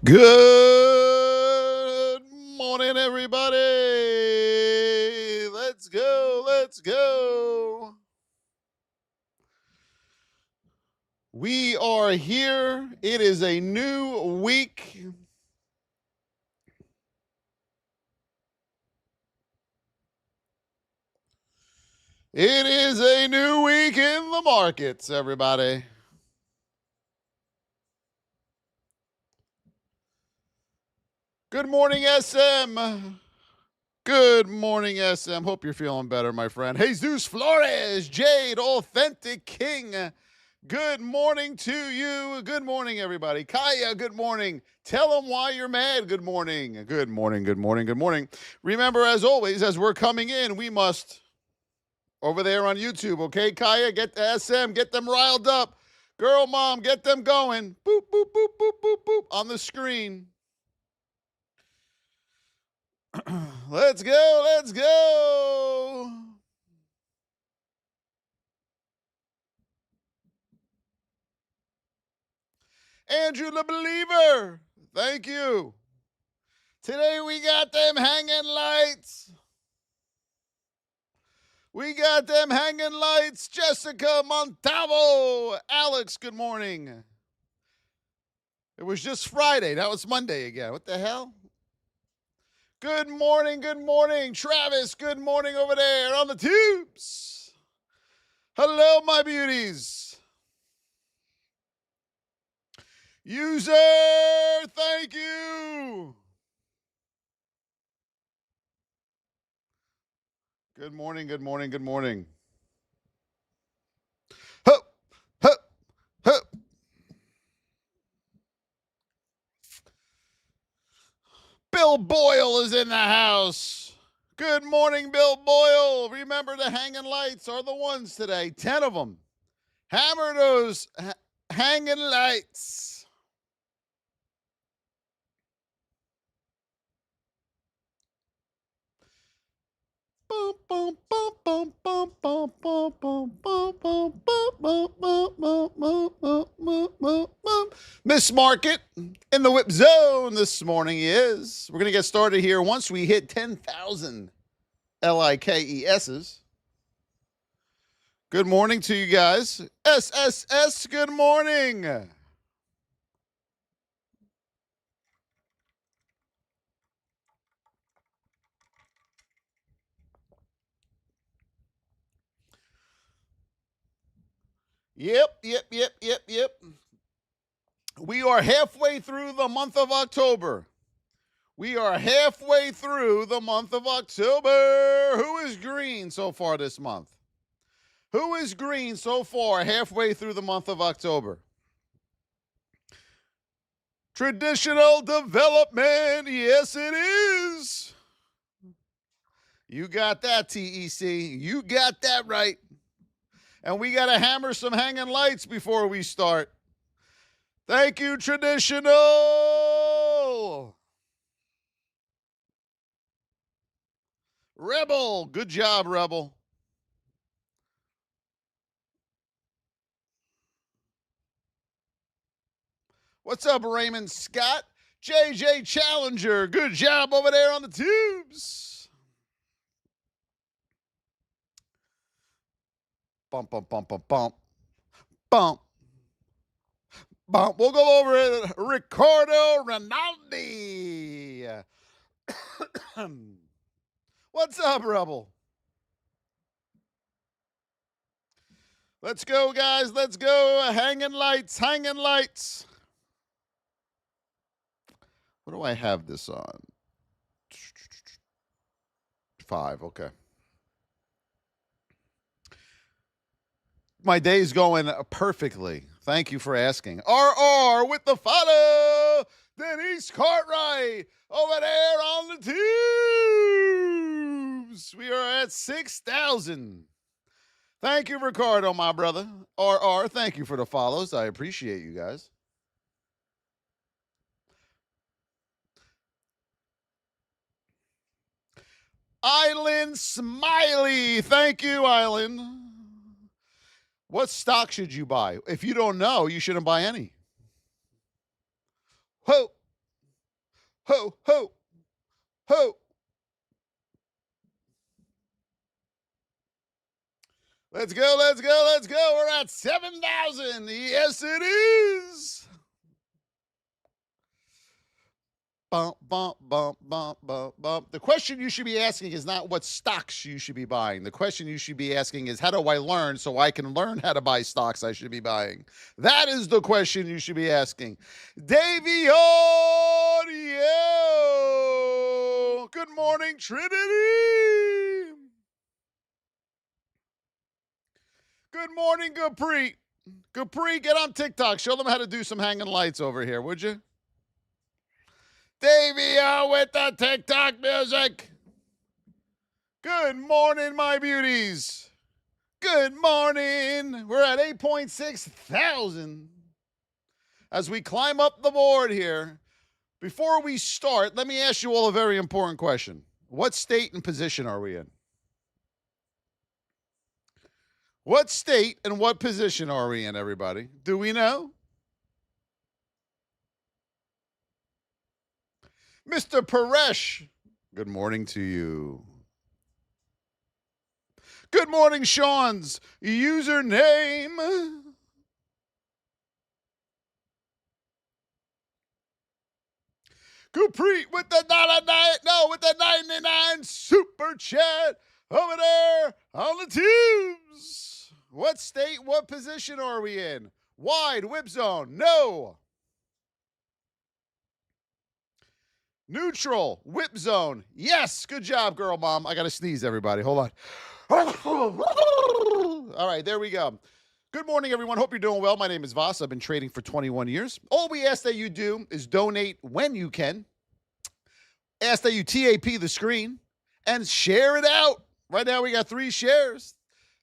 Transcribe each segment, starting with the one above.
Good morning, everybody. Let's go. Let's go. We are here. It is a new week. It is a new week in the markets, everybody. Good morning, SM. Good morning, SM. Hope you're feeling better, my friend. Jesus Flores, Jade, Authentic King. Good morning to you. Good morning, everybody. Kaya, good morning. Tell them why you're mad. Good morning. Good morning, good morning, good morning. Remember, as always, as we're coming in, we must, over there on YouTube, okay, Kaya, get the SM, get them riled up. Girl, mom, get them going. Boop, boop, boop, boop, boop, boop, on the screen. Let's go, let's go. Andrew the Believer, thank you. Today we got them hanging lights. We got them hanging lights. Jessica Montalvo. Alex, good morning. It was just Friday. Now it's Monday again. What the hell? Good morning, good morning. Travis, good morning over there on the tubes. Hello, my beauties. User, thank you. Good morning, good morning, good morning. Hup, hup, hup. Bill Boyle is in the house. Good morning, Bill Boyle. Remember, the hanging lights are the ones today. 10 of them. Hammer those hanging lights. Miss Market in the whip zone this morning is. We're going to get started here once we hit 10,000 LIKESs. Good morning to you guys. SSS, good morning. Yep. We are halfway through the month of October. We are halfway through the month of October. Who is green so far this month? Who is green so far halfway through the month of October? Traditional development. Yes, it is. You got that, TEC. You got that right. And we got to hammer some hanging lights before we start. Thank you, Traditional. Rebel. Good job, Rebel. What's up, Raymond Scott? JJ Challenger. Good job over there on the tubes. Bump, bump, bump, bump, bump. Bump. Bump. We'll go over it. Ricardo Rinaldi. What's up, Rebel? Let's go, guys. Let's go. Hanging lights. Hanging lights. What do I have this on? 5. Okay. My day's going perfectly. Thank you for asking. RR with the follow. Denise Cartwright over there on the tubes. We are at 6,000. Thank you, Ricardo, my brother. RR, thank you for the follows. I appreciate you guys. Island Smiley. Thank you, Island. What stock should you buy? If you don't know, you shouldn't buy any. Whoa. Ho, ho, ho. Let's go, let's go, let's go. We're at 7,000. Yes, it is. Bump, bump, bump, bump, bump, bump. The question you should be asking is not what stocks you should be buying. The question you should be asking is, how do I learn so I can learn how to buy stocks I should be buying? That is the question you should be asking. Davey Audio. Good morning, Trinity. Good morning, Gupri. Gupri, get on TikTok. Show them how to do some hanging lights over here, would you? Davey with the TikTok music. Good morning, my beauties. Good morning. We're at 8.6 thousand. As we climb up the board here, before we start, let me ask you all a very important question. What state and position are we in? What state and what position are we in, everybody? Do we know? Mr. Paresh, good morning to you. Good morning, Sean's username. Capri with the with the 99 super chat over there on the tubes. What state, what position are we in? Wide, whip zone, no. Neutral, whip zone, yes. Good job, girl mom. I got to sneeze, everybody. Hold on. All right, there we go. Good morning, everyone. Hope you're doing well. My name is Voss. I've been trading for 21 years. All we ask that you do is donate when you can. Ask that you TAP the screen and share it out. Right now, we got 3 shares.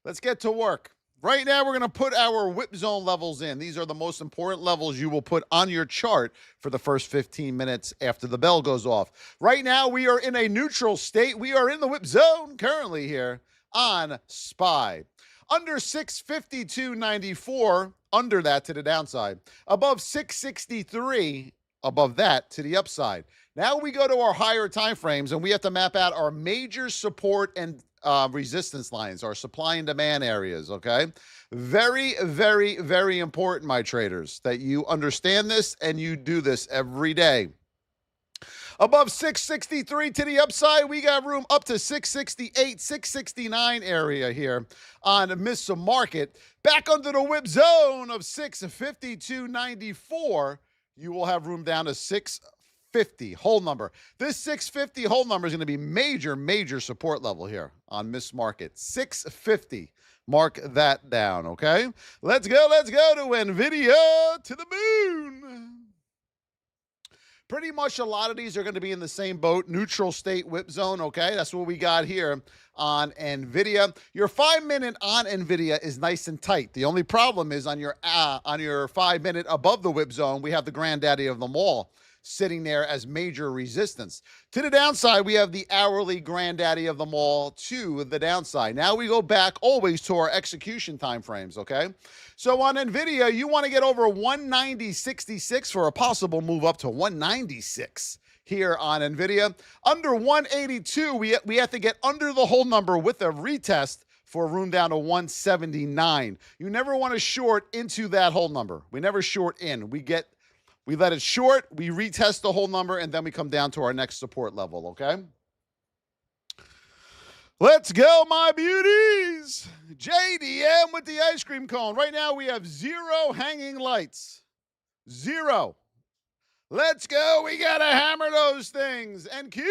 Let's get to work. Right now, we're going to put our whip zone levels in. These are the most important levels you will put on your chart for the first 15 minutes after the bell goes off. Right now, we are in a neutral state. We are in the whip zone currently here on SPY. Under 652.94, under that to the downside. Above 663, above that to the upside. Now we go to our higher time frames, and we have to map out our major support and resistance lines, our supply and demand areas, okay? Very, very, very important, my traders, that you understand this and you do this every day. Above 663 to the upside, we got room up to 668, 669 area here on Miss Market. Back under the whip zone of 652.94, you will have room down to 650 hold number. This 650 hold number is going to be major support level here on Miss Market. 650. Mark that down, okay? Let's go to Nvidia to the moon. Pretty much a lot of these are going to be in the same boat, neutral state whip zone, okay? That's what we got here on Nvidia. Your 5-minute on Nvidia is nice and tight. The only problem is on your 5-minute above the whip zone, we have the granddaddy of them all sitting there as major resistance. To the downside, we have the hourly granddaddy of them all to the downside. Now we go back always to our execution time frames, okay? So on Nvidia, you want to get over 190.66 for a possible move up to 196 here on Nvidia. Under 182, we have to get under the hold number with a retest for a room down to 179. You never want to short into that hold number. We never short in. We let it short, we retest the whole number, and then we come down to our next support level, okay? Let's go, my beauties. JDM with the ice cream cone. Right now, we have 0 hanging lights. 0. Let's go. We got to hammer those things. NQ.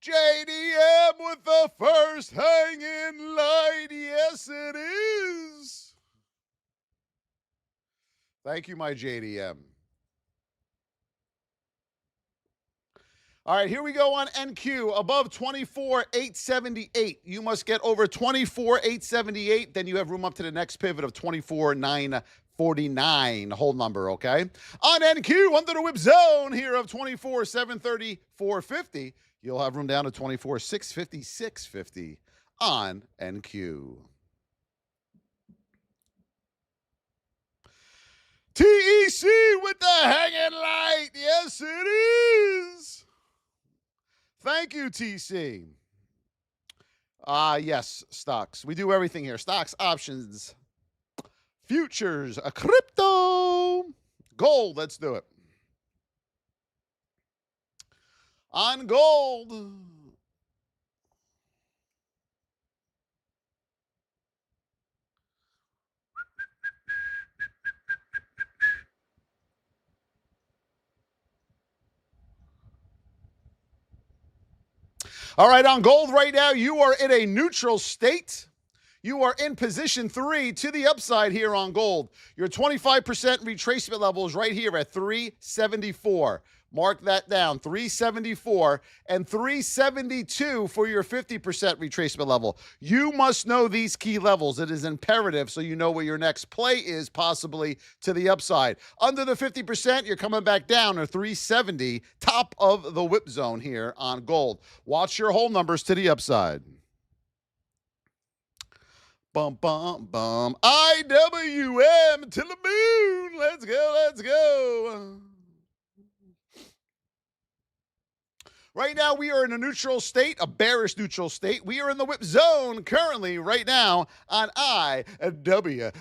JDM with the first hanging light. Yes, it is. Thank you, my JDM. All right, here we go on NQ. Above 24,878. You must get over 24,878. Then you have room up to the next pivot of 24,949. Hold number, okay? On NQ, under the whip zone here of 24,730, 450. You'll have room down to 24,650, 650 on NQ. TEC with the hanging light. Yes, it is. Thank you, TC. Yes, stocks. We do everything here. Stocks, options, futures, a crypto, gold. Let's do it. On gold. All right, on gold right now, you are in a neutral state. You are in position 3 to the upside here on gold. Your 25% retracement level is right here at 374. Mark that down, 374 and 372 for your 50% retracement level. You must know these key levels. It is imperative so you know where your next play is, possibly to the upside. Under the 50%, you're coming back down to 370, top of the whip zone here on gold. Watch your whole numbers to the upside. Bum, bum, bum. IWM to the moon. Let's go, let's go. Right now, we are in a neutral state, a bearish neutral state. We are in the whip zone currently right now on IWM.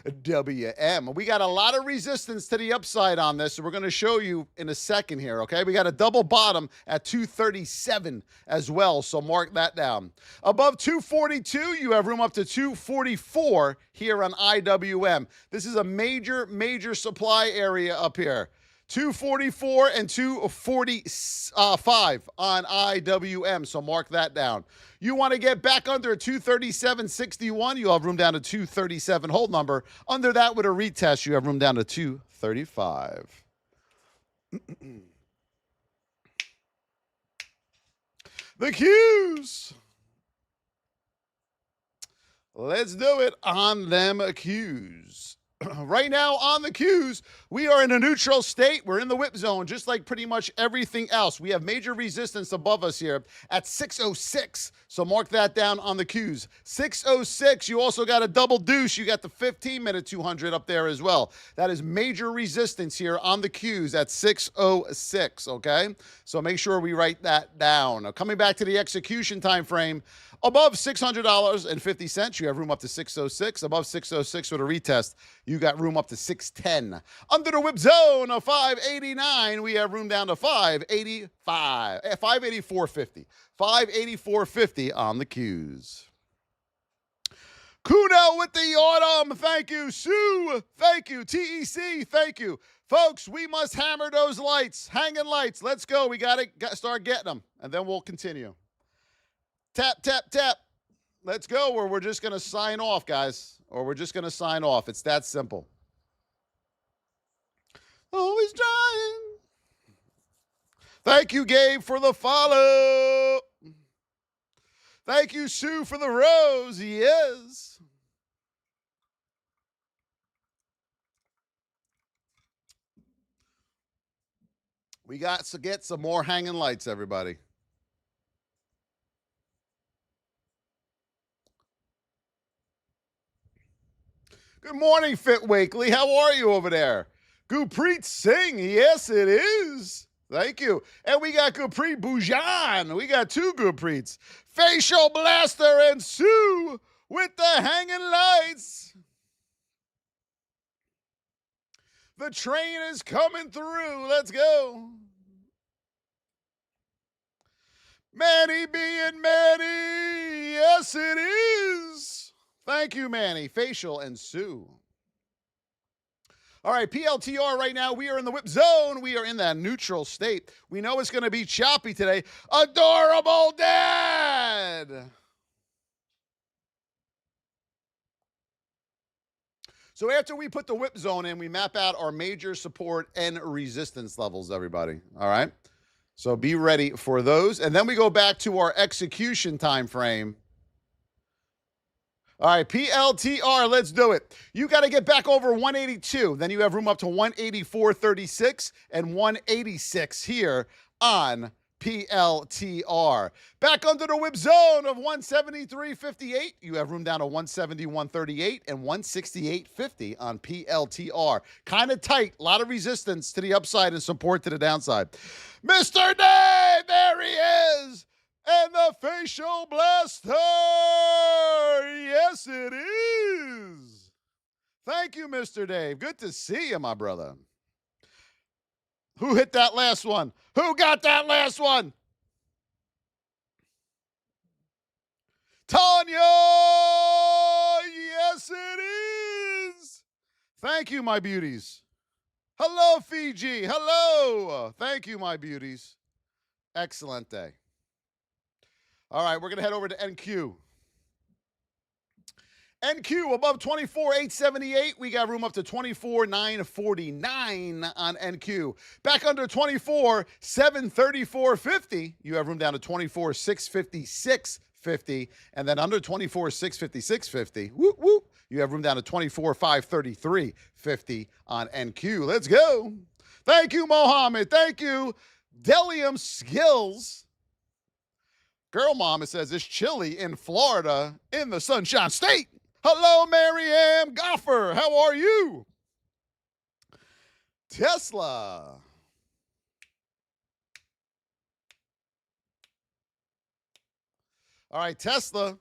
We got a lot of resistance to the upside on this, so we're going to show you in a second here, okay? We got a double bottom at 237 as well, so mark that down. Above 242, you have room up to 244 here on IWM. This is a major, major supply area up here. 244 and 245 on IWM, so mark that down. You want to get back under 237.61, you'll have room down to 237 hold number. Under that with a retest, you have room down to 235. The Qs. Let's do it on them Qs. Right now on the Qs, we are in a neutral state. We're in the whip zone, just like pretty much everything else. We have major resistance above us here at 606. So mark that down on the Qs. 606, you also got a double deuce. You got the 15-minute 200 up there as well. That is major resistance here on the Qs at 606, okay? So make sure we write that down. Now, coming back to the execution time frame, above $600.50, you have room up to 606. Above 606 with a retest, you got room up to 610. Under the whip zone of 589, we have room down to 585, 584.50. 584.50 on the Qs. Kuno with the autumn. Thank you. Sue. Thank you. TEC. Thank you. Folks, we must hammer those lights. Hanging lights. Let's go. We got to start getting them, and then we'll continue. Tap, tap, tap. Let's go, or we're just going to sign off, guys. Or we're just going to sign off. It's that simple. Always trying. Thank you, Gabe, for the follow. Thank you, Sue, for the rose. Yes. We got to get some more hanging lights, everybody. Good morning, Fit Wakely. How are you over there? Gurpreet Singh. Yes, it is. Thank you. And we got Gurpreet Bhujan. We got two Gurpreets. Facial Blaster and Sue with the hanging lights. The train is coming through. Let's go. Manny being Manny. Yes, it is. Thank you, Manny. Facial and Sue. All right, PLTR right now. We are in the whip zone. We are in that neutral state. We know it's going to be choppy today. Adorable Dad. So after we put the whip zone in, we map out our major support and resistance levels, everybody. All right? So be ready for those. And then we go back to our execution time frame. All right, PLTR, let's do it. You got to get back over 182. Then you have room up to 184.36 and 186 here on PLTR. Back under the whip zone of 173.58. You have room down to 171.38 and 168.50 on PLTR. Kind of tight. A lot of resistance to the upside and support to the downside. Mr. Dave, there he is. And the facial blaster. Yes, it is. Thank you, Mr. Dave. Good to see you, my brother. Who hit that last one? Who got that last one? Tanya! Yes, it is. Thank you, my beauties. Hello, Fiji. Hello. Thank you, my beauties. Excellent day. All right, we're going to head over to NQ. NQ above 24,878. We got room up to 24,949 on NQ. Back under 24,734.50. You have room down to 24,656.50. And then under 24,656.50. Whoop, whoop. You have room down to 24,533.50 on NQ. Let's go. Thank you, Mohammed. Thank you, Delium Skills. Girl Mama says it's chilly in Florida in the Sunshine State. Hello, Mary-Ann Goffer. How are you? Tesla. All right, Tesla.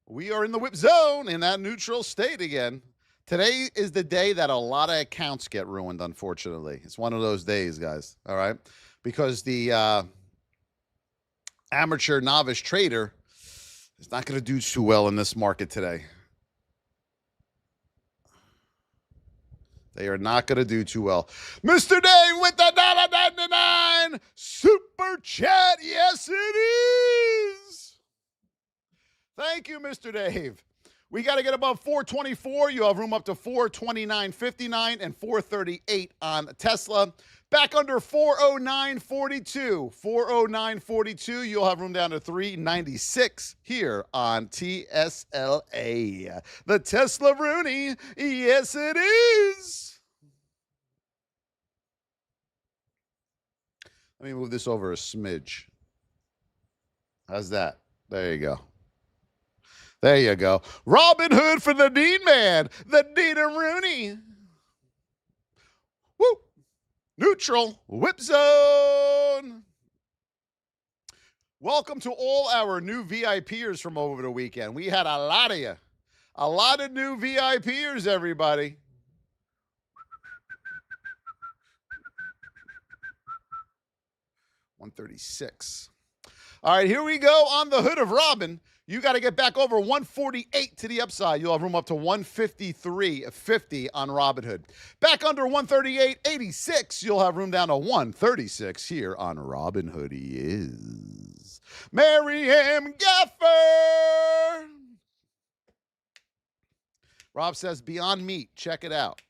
We are in the whip zone in that neutral state again. Today is the day that a lot of accounts get ruined, unfortunately. It's one of those days, guys. All right? Because the amateur novice trader is not going to do too well in this market today. They are not going to do too well. Mr. Dave with the $1.99 super chat. Yes, it is. Thank you, Mr. Dave. We got to get above 424. You have room up to 429.59 and 438 on Tesla. Back under 409.42. 409.42. You'll have room down to 396 here on TSLA. The Tesla Rooney. Yes, it is. Let me move this over a smidge. How's that? There you go. There you go. Robin Hood for the Dean Man. The Dina Rooney. Woo. Neutral whip zone. Welcome to all our new VIPers from over the weekend. We had a lot of you. A lot of new VIPers, everybody. $136. All right, here we go on the hood of Robin. You got to get back over 148 to the upside. You'll have room up to 153.50 on Robinhood. Back under 138.86. You'll have room down to 136 here on Robinhood. He is Mary-Ann Gaffer. Rob says Beyond Meat. Check it out.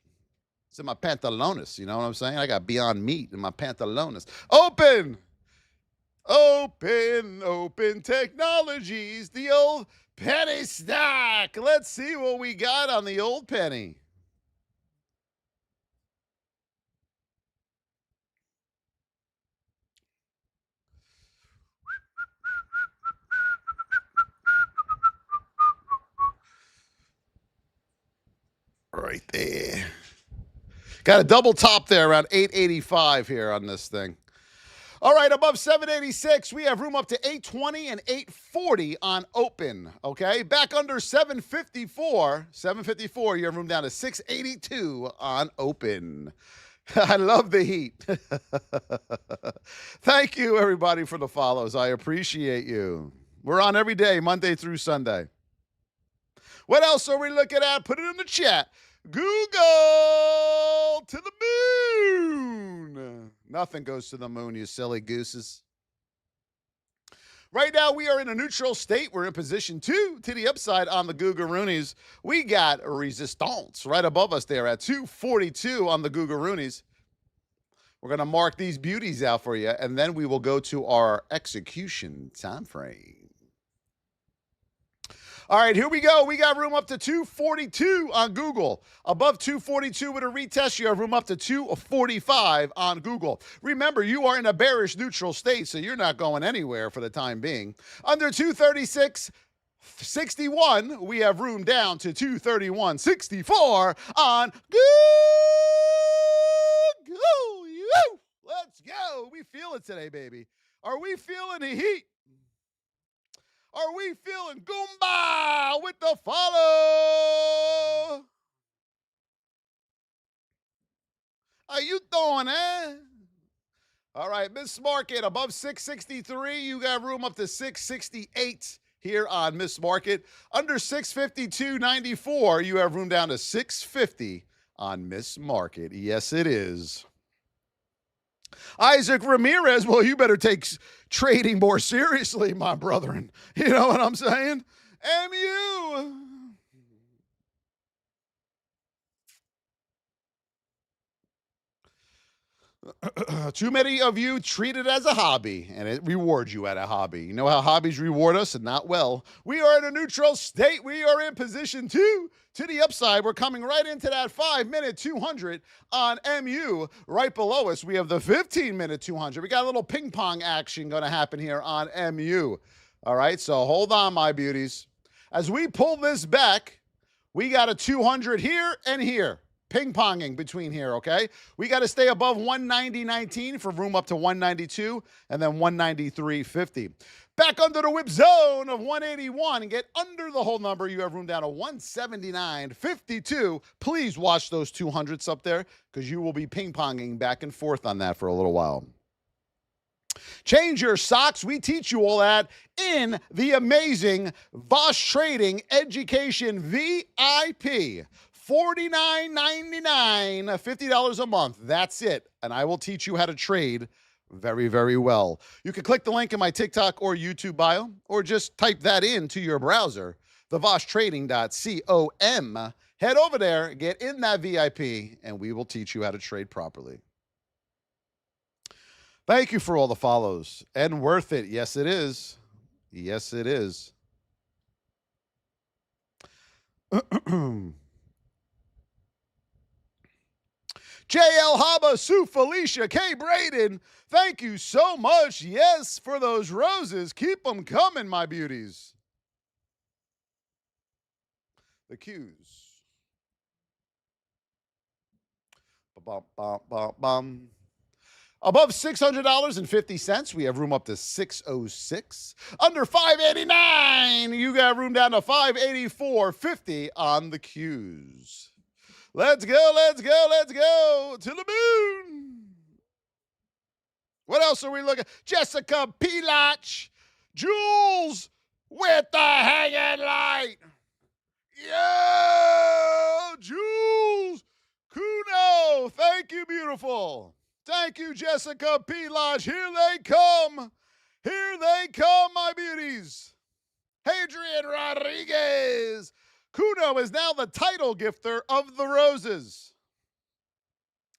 It's in my pantalones. You know what I'm saying? I got Beyond Meat in my pantalones. Open technologies, the old penny stock. Let's see what we got on the old penny. Right there. Got a double top there around 885 here on this thing. All right, above 786, we have room up to 820 and 840 on open, okay? Back under 754, you have room down to 682 on open. I love the heat. Thank you, everybody, for the follows. I appreciate you. We're on every day, Monday through Sunday. What else are we looking at? Put it in the chat. Google to the moon. Nothing goes to the moon, you silly gooses. Right now, we are in a neutral state. We're in position 2 to the upside on the Googaroonies. We got resistance right above us there at 242 on the Googaroonies. We're going to mark these beauties out for you, and then we will go to our execution time frame. All right, here we go. We got room up to 242 on Google. Above 242 with a retest, you have room up to 245 on Google. Remember, you are in a bearish neutral state, so you're not going anywhere for the time being. Under 236.61, we have room down to 231.64 on Google. Let's go. We feel it today, baby. Are we feeling the heat? Are we feeling Goomba with the follow? How you doing, eh? All right, Miss Market, above 663, you got room up to 668 here on Miss Market. Under 652.94, you have room down to 650 on Miss Market. Yes, it is. Isaac Ramirez, well, you better take trading more seriously, my brethren. You know what I'm saying? MU. Too many of you treat it as a hobby, and it rewards you at a hobby. You know how hobbies reward us, and not well. We are in a neutral state. We are in position 2 to the upside. We're coming right into that 5-minute 200 on MU. Right below us, we have the 15-minute 200. We got a little ping pong action going to happen here on MU. All right, so hold on, my beauties. As we pull this back, we got a 200 here and here. Ping-ponging between here, okay? We got to stay above 190.19 for room up to 192 and then 193.50. Back under the whip zone of 181 and get under the whole number. You have room down to 179.52. Please watch those 200s up there because you will be ping-ponging back and forth on that for a little while. Change your socks. We teach you all that in the amazing Voss Trading Education VIP. $49.99, $50 a month. That's it. And I will teach you how to trade very, very well. You can click the link in my TikTok or YouTube bio, or just type that into your browser, thevosstrading.com. Head over there, get in that VIP, and we will teach you how to trade properly. Thank you for all the follows. And worth it. Yes, it is. Yes, it is. JL Haba, Sue Felicia, K. Braden, thank you so much. Yes, for those roses. Keep them coming, my beauties. The Qs. Ba-bum-bum-bum-bum. Above $600.50, we have room up to 606. Under 589, you got room down to 584.50 on the Qs. Let's go, let's go, let's go to the moon. What else are we looking at? Jessica Pilach, Jules with the hanging light. Yo, Jules Kuno, thank you, beautiful. Thank you, Jessica Pilach. Here they come. Here they come, my beauties. Adrian Rodriguez. Kuno is now the title gifter of the roses.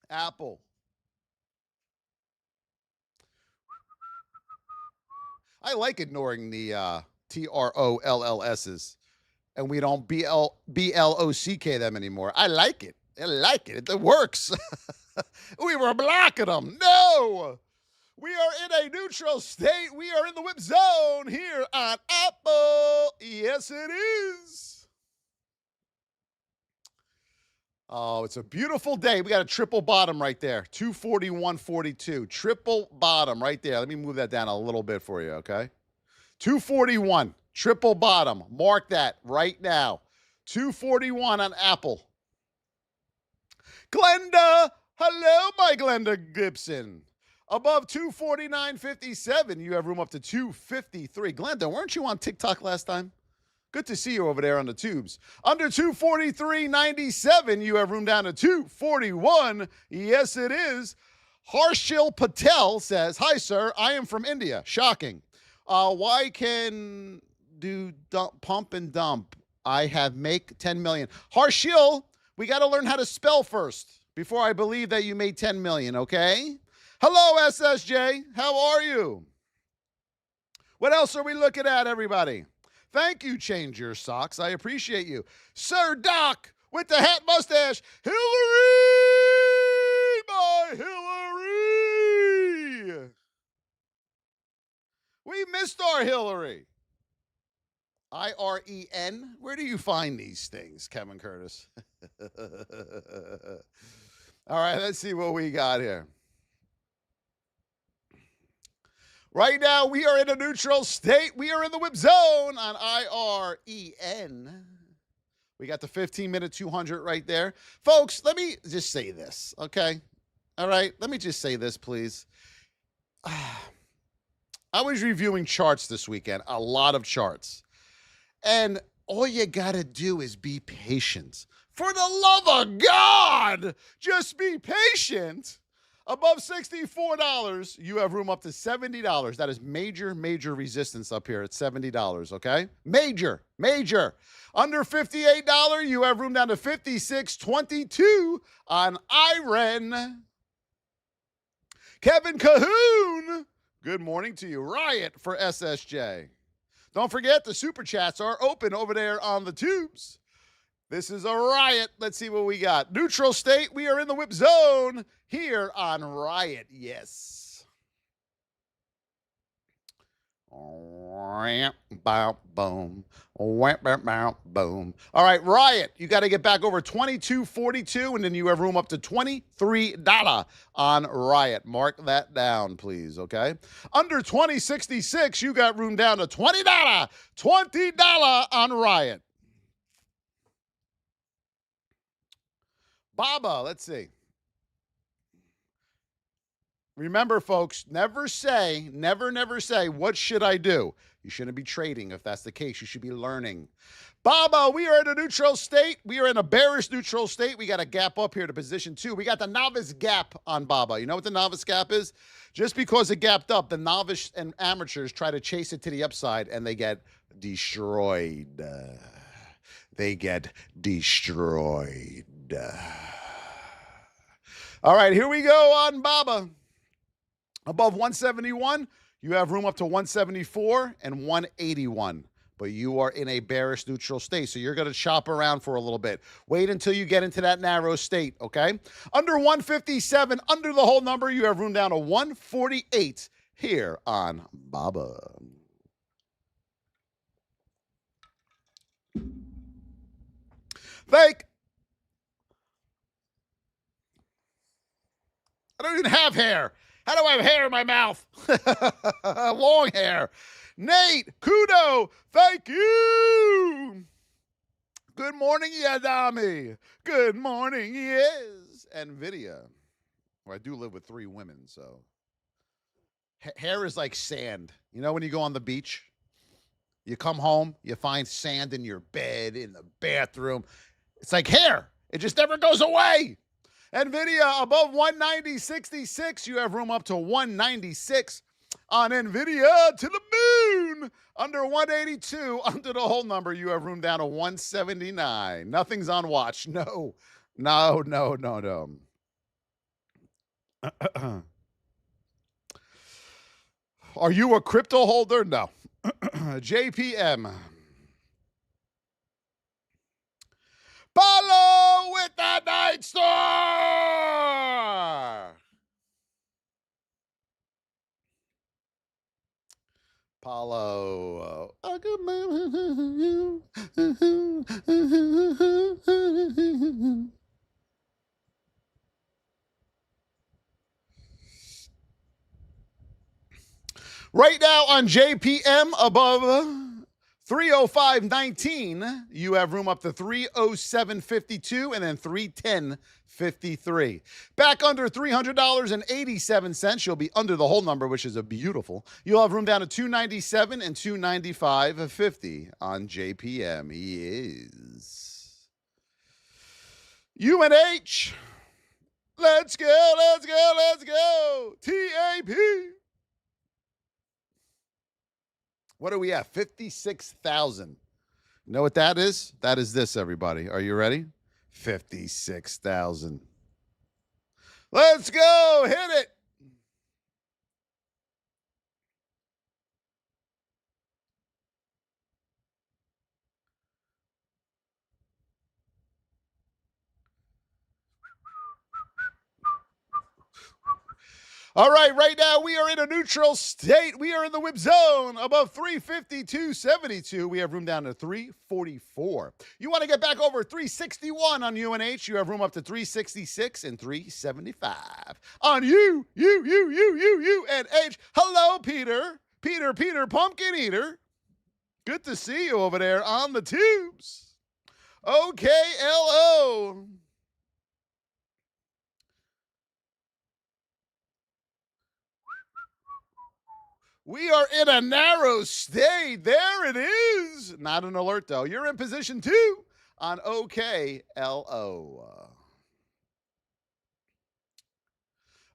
Apple. I like ignoring the TROLLS's, and we don't BLOCK them anymore. I like it. I like it. It works. We were blocking them. No. We are in a neutral state. We are in the whip zone here on Apple. Yes, it is. Oh, it's a beautiful day. We got a triple bottom right there. 241.42. Triple bottom right there. Let me move that down a little bit for you, okay? 241. Triple bottom. Mark that right now. 241 on Apple. Glenda. Hello, my Glenda Gibson. Above 249.57, you have room up to 253. Glenda, weren't you on TikTok last time? Good to see you over there on the tubes. Under 243.97, you have room down to 241. Yes, it is. Harshil Patel says, hi, sir. I am from India. Shocking. Why can do pump and dump? I have make 10 million. Harshil, we got to learn how to spell first before I believe that you made 10 million, okay? Hello, SSJ. How are you? What else are we looking at, everybody? Thank you, Change Your Socks. I appreciate you. Sir Doc with the hat mustache. Hillary! My Hillary! We missed our Hillary. IREN? Where do you find these things, Kevin Curtis? All right, let's see what we got here. Right now, we are in a neutral state. We are in the whip zone on IREN. We got the 15-minute 200 right there. Folks, let me just say this, okay? All right, let me just say this, please. I was reviewing charts this weekend, a lot of charts. And all you got to do is be patient. For the love of God, just be patient. Above $64, you have room up to $70. That is major, major resistance up here at $70, okay? Major, major. Under $58, you have room down to $56.22 on IREN. Kevin Cahoon, good morning to you. Riot for SSJ. Don't forget, the super chats are open over there on the tubes. This is a Riot. Let's see what we got. Neutral state. We are in the whip zone here on Riot. Yes. Boom. Boom. All right, Riot. You got to get back over $22.42, and then you have room up to $23 on Riot. Mark that down, please, okay? Under $20.66, you got room down to $20. $20 on Riot. Baba, let's see. Remember, folks, never say, what should I do? You shouldn't be trading if that's the case. You should be learning. Baba, we are in a neutral state. We are in a bearish neutral state. We got a gap up here to position 2. We got the novice gap on Baba. You know what the novice gap is? Just because it gapped up, the novice and amateurs try to chase it to the upside, and they get destroyed. They get destroyed. All right, here we go on Baba. Above 171, you have room up to 174 and 181. But you are in a bearish neutral state, so you're going to shop around for a little bit. Wait until you get into that narrow state, okay? Under 157, under the whole number, you have room down to 148 here on Baba. I don't even have hair. How do I have hair in my mouth? Long hair. Nate, Kudo, thank you. Good morning, Yadami. Good morning, yes. Nvidia. Well, I do live with 3 women, so. Hair is like sand. You know when you go on the beach? You come home, you find sand in your bed, in the bathroom. It's like hair. It just never goes away. Nvidia above 190.66. You have room up to 196 on Nvidia to the moon. Under 182, under the whole number, you have room down to 179. Nothing's on watch. No. Are you a crypto holder? No. JPM. Paulo with the Night Star. Paulo. Right now on JPM above 305.19, you have room up to 307.52 and then 310.53. Back under $300.87, you'll be under the whole number, which is a beautiful. You'll have room down to 297 and 295.50 on JPM. He is. UNH. Let's go. TAP. What are we at? 56,000. You know what that is? That is this, everybody. Are you ready? 56,000. Let's go. Hit it. All right, right now we are in a neutral state. We are in the whip zone above 352.72. We have room down to 344. You want to get back over 361 on UNH. You have room up to 366 and 375. On UNH. Hello, Peter. Peter, Pumpkin Eater. Good to see you over there on the tubes. OKLO. We are in a narrow state. There it is. Not an alert, though. You're in position 2 on OKLO.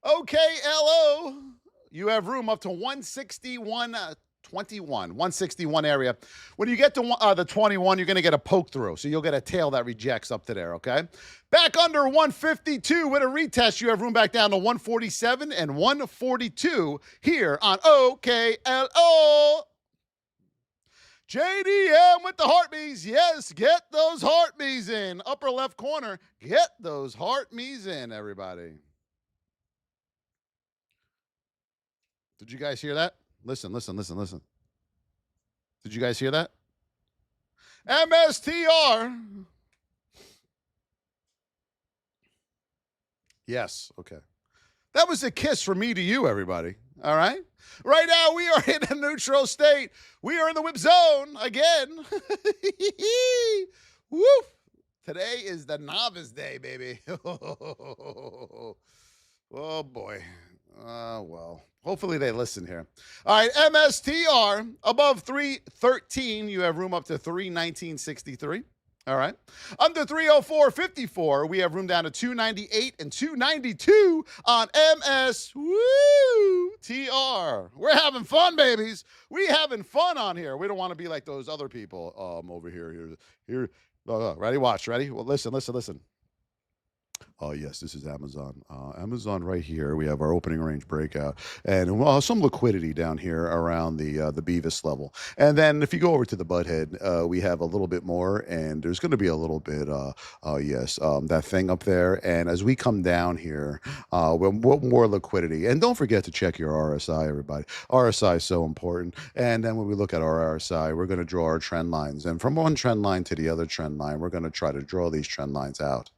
OKLO. You have room up to 161.21, 161 area. When you get to the 21, you're going to get a poke through. So you'll get a tail that rejects up to there, okay? Back under 152 with a retest. You have room back down to 147 and 142 here on OKLO. JDM with the heartbeats. Yes, get those heartbeats in. Upper left corner. Get those heartbeats in, everybody. Did you guys hear that? Listen. Did you guys hear that? MSTR. Yes, okay. That was a kiss from me to you, everybody. All right? Right now, we are in a neutral state. We are in the whip zone again. Woof. Today is the novice day, baby. Oh, boy. Well, hopefully they listen here. All right, MSTR above 313. You have room up to 319.63. All right. Under 304.54, we have room down to 298 and 292 on MSTR. We're having fun, babies. We having fun on here. We don't want to be like those other people over here. Ready? Watch. Ready? Well, listen. Oh, yes, this is Amazon. Amazon right here. We have our opening range breakout and some liquidity down here around the Beavis level. And then if you go over to the Butthead, we have a little bit more, and there's going to be a little bit, that thing up there. And as we come down here, we're more liquidity. And don't forget to check your RSI, everybody. RSI is so important. And then when we look at our RSI, we're going to draw our trend lines. And from one trend line to the other trend line, we're going to try to draw these trend lines out.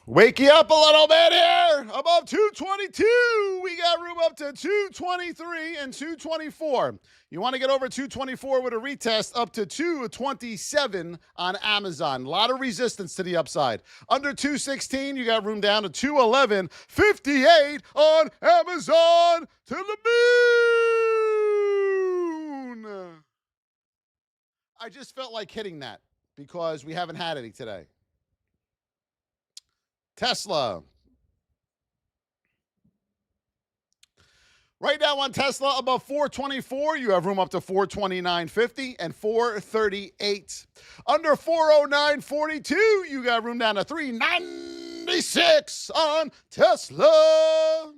Wake you up a little bit here. Above 222. We got room up to 223 and 224. You want to get over 224 with a retest up to 227 on Amazon. A lot of resistance to the upside. Under 216, you got room down to 211.58 on Amazon to the moon. I just felt like hitting that because we haven't had any today. Tesla. Right now on Tesla, above 424, you have room up to 429.50 and 438. Under 409.42, you got room down to 396 on Tesla.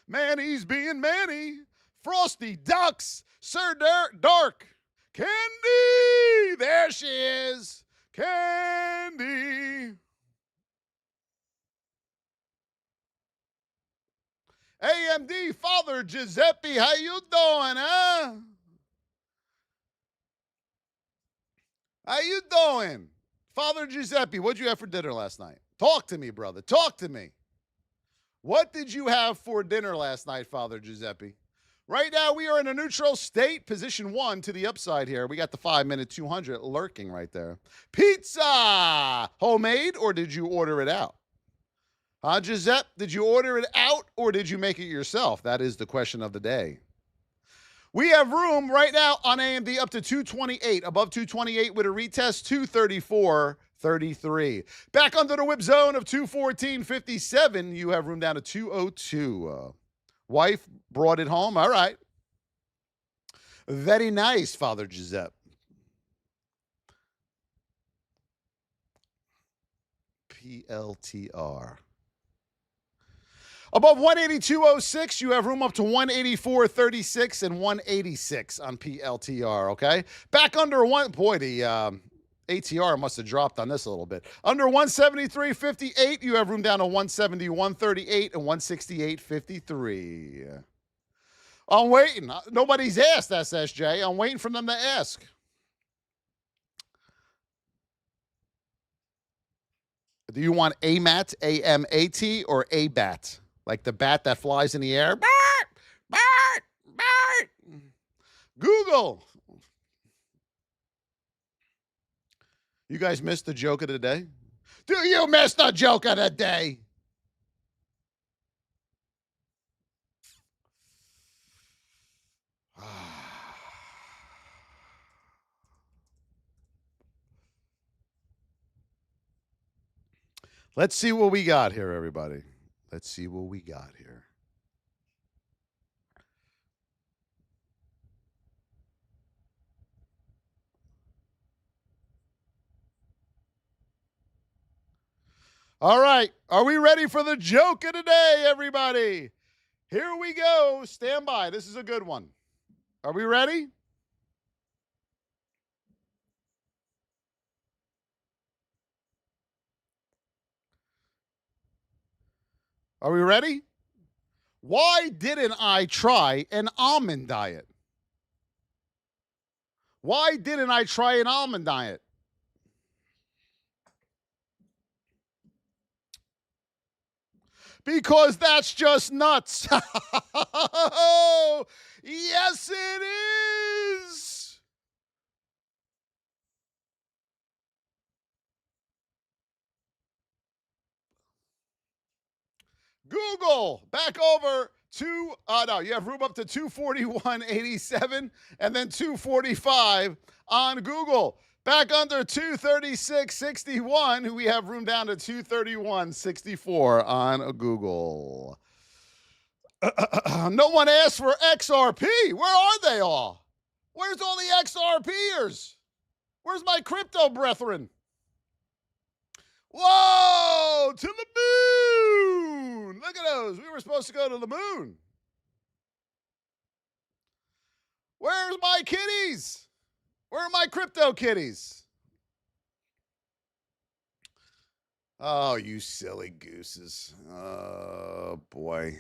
Manny's being Manny. Frosty Ducks. Sir Dark. Candy. There she is. Candy. AMD, Father Giuseppe, how you doing, huh? How you doing? Father Giuseppe, what'd you have for dinner last night? Talk to me, brother. Talk to me. What did you have for dinner last night, Father Giuseppe? Right now, we are in a neutral state, position 1 to the upside here. We got the 5-minute 200 lurking right there. Pizza! Homemade, or did you order it out? Giuseppe, did you order it out or did you make it yourself? That is the question of the day. We have room right now on AMD up to 228. Above 228 with a retest, 234.33. Back under the whip zone of 214.57, you have room down to 202. Wife brought it home. All right. Very nice, Father Giuseppe. PLTR. Above 182.06, you have room up to 184.36 and 186 on PLTR, okay? Back under one, boy, the ATR must have dropped on this a little bit. Under 173.58, you have room down to 171.38 and 168.53. I'm waiting. Nobody's asked SSJ. I'm waiting for them to ask. Do you want AMAT, A-M-A-T, or ABAT? Like the bat that flies in the air? Bat, bat, bat. Google. You guys missed the joke of the day? Do you miss the joke of the day? Let's see what we got here, everybody. Let's see what we got here. All right. Are we ready for the joke of the day, everybody? Here we go. Stand by. This is a good one. Are we ready? Are we ready? Why didn't I try an almond diet? Why didn't I try an almond diet? Because that's just nuts. Yes, it is. Google, back over to, no, you have room up to 241.87 and then 245 on Google. Back under 236.61, we have room down to 231.64 on Google. No one asked for XRP. Where are they all? Where's all the XRPers? Where's my crypto brethren? Whoa, to the moon. Look at those. We were supposed to go to the moon. Where's my kitties? Where are my crypto kitties? Oh, you silly gooses. Oh, boy.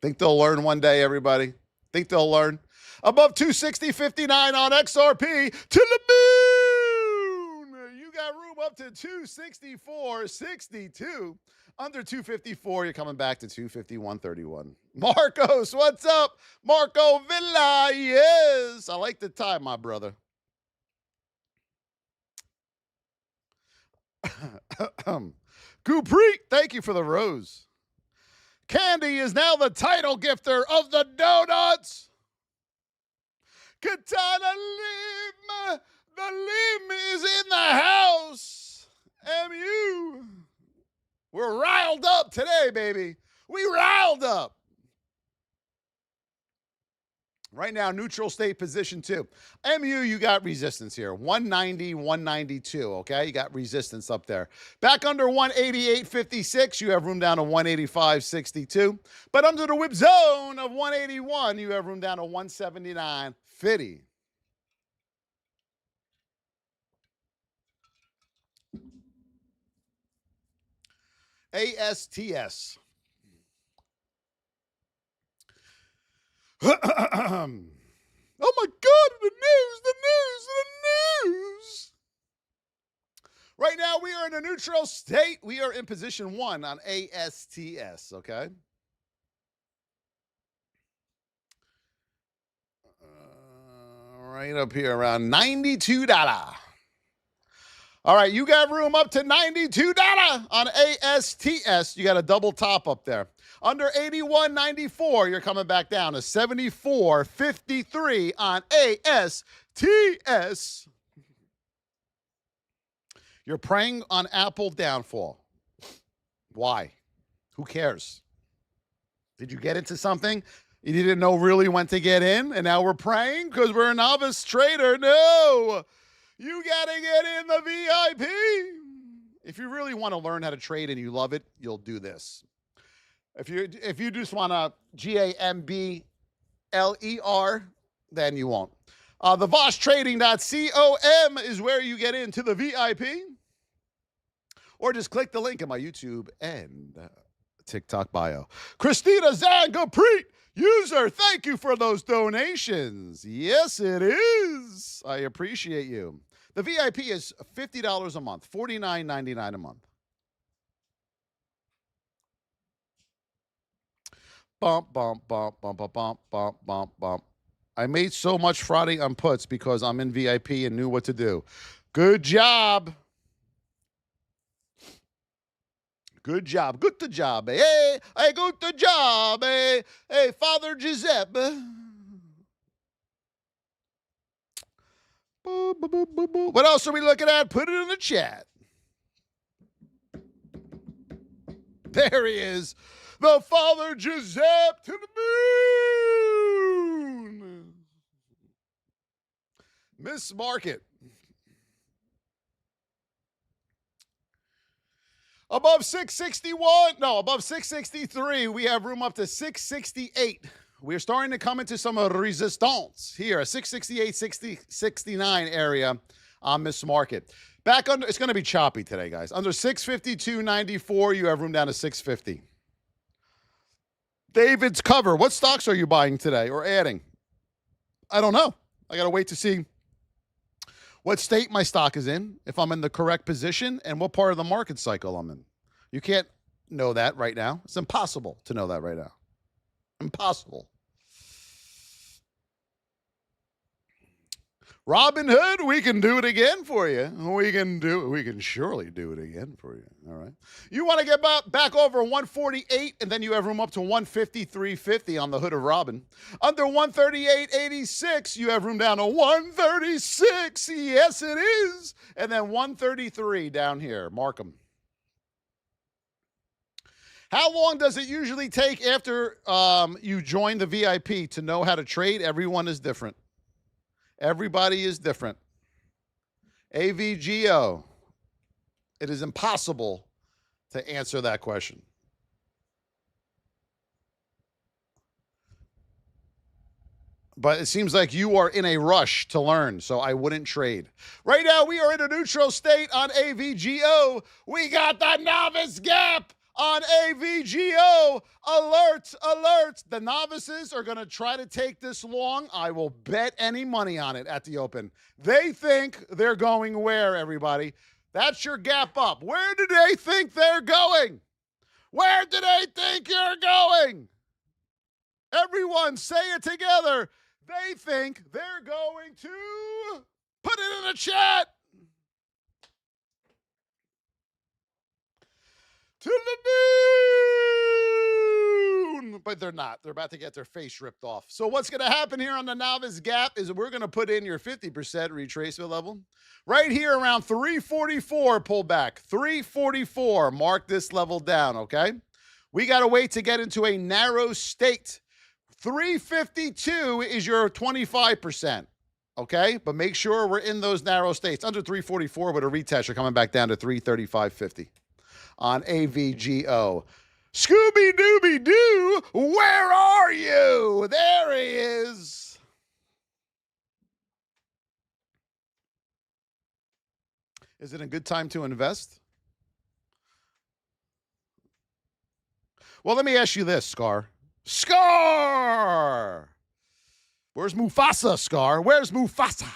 Think they'll learn one day, everybody? Think they'll learn? Above 260.59 on XRP, to the moon. You got room up to 264.62. Under 254, you're coming back to 251.31. Marcos, what's up? Marco Villa, yes. I like the time, my brother. Gupri, thank you for the rose. Candy is now the title gifter of the donuts. Katana Lim, the Lim is in the house. MU, we're riled up today, baby. We riled up. Right now, neutral state position 2. MU, you got resistance here. 190, 192, okay? You got resistance up there. Back under 188.56, you have room down to 185.62. But under the whip zone of 181, you have room down to 179.50. ASTS. Oh my God, the news. Right now, we are in a neutral state. We are in position 1 on ASTS, okay? Right up here around $92. All right, you got room up to $92 on ASTS. You got a double top up there. Under 81.94, you're coming back down to 74.53 on ASTS. You're preying on Apple downfall. Why? Who cares? Did you get into something you didn't know really when to get in, and now we're praying because we're a novice trader? No. You got to get in the VIP. If you really want to learn how to trade and you love it, you'll do this. If you just want to GAMBLER, then you won't. The VossTrading.com is where you get into the VIP. Or just click the link in my YouTube and TikTok bio. Christina Zangapreet, user, thank you for those donations. Yes, it is. I appreciate you. The VIP is $50 a month, $49.99 a month. Bump, bump, bump, bump, bump, bump, bump, bump, bump. I made so much Friday on puts because I'm in VIP and knew what to do. Good job. Good job. Good job. Hey, hey, good job. Hey, hey, Father Giuseppe. What else are we looking at? Put it in the chat. There he is. The Father Giuseppe to the moon. Miss Market. Above 661, no, above 663, we have room up to 668. We're starting to come into some resistance here, a 668, 69 area on Miss Market. Back under, it's going to be choppy today, guys. Under 652.94, you have room down to 650. David's cover. What stocks are you buying today or adding? I don't know. I got to wait to see what state my stock is in, if I'm in the correct position, and what part of the market cycle I'm in. You can't know that right now. It's impossible to know that right now. Impossible. Robin Hood, we can do it again for you. We can surely do it again for you. All right. You want to get back over 148, and then you have room up to 153.50 on the hood of Robin. Under 138.86, you have room down to 136. Yes, it is. And then 133 down here. Mark them. How long does it usually take after you join the VIP to know how to trade? Everyone is different. Everybody is different. AVGO. It is impossible to answer that question. But it seems like you are in a rush to learn, so I wouldn't trade. Right now, we are in a neutral state on AVGO. We got the novice gap on AVGO. Alert, alert. The novices are going to try to take this long. I will bet any money on it at the open. They think they're going where, everybody? That's your gap up. Where do they think they're going? Where do they think you're going? Everyone say it together. They think they're going to put it in the chat. To the moon. But they're not. They're about to get their face ripped off. So what's going to happen here on the novice gap is we're going to put in your 50% retracement level. Right here around 344 pullback. 344. Mark this level down, okay? We got to wait to get into a narrow state. 352 is your 25%, okay? But make sure we're in those narrow states. Under 344 with a retest, you're coming back down to 335.50 on AVGO. Scooby-Dooby-Doo, where are you? There he is. Is it a good time to invest? Well, let me ask you this, Scar. Scar! Where's Mufasa, Scar? Where's Mufasa?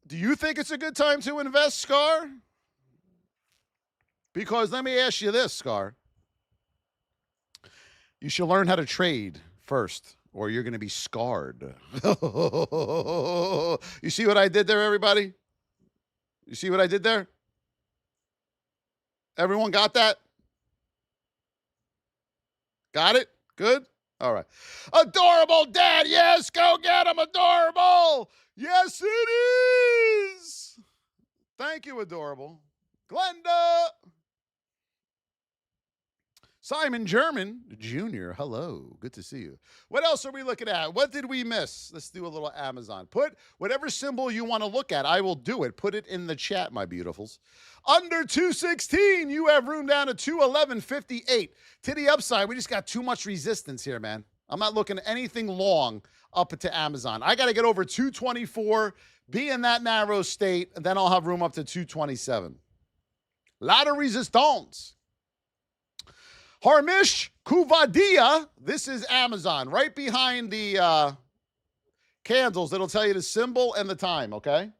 Do you think it's a good time to invest, Scar? Because let me ask you this, Scar. You should learn how to trade first, or you're going to be scarred. You see what I did there, everybody? You see what I did there? Everyone got that? Got it? Good? All right. Adorable Dad. Yes, go get him, Adorable. Yes, it is. Thank you, Adorable. Glenda. Simon German Jr., hello. Good to see you. What else are we looking at? What did we miss? Let's do a little Amazon. Put whatever symbol you want to look at. I will do it. Put it in the chat, my beautifuls. Under 216, you have room down to 211.58. To the upside, we just got too much resistance here, man. I'm not looking at anything long up to Amazon. I got to get over 224, be in that narrow state, and then I'll have room up to 227. A lot of resistance. Harmish Kuvadia, this is Amazon. Right behind the candles, it'll tell you the symbol and the time, okay?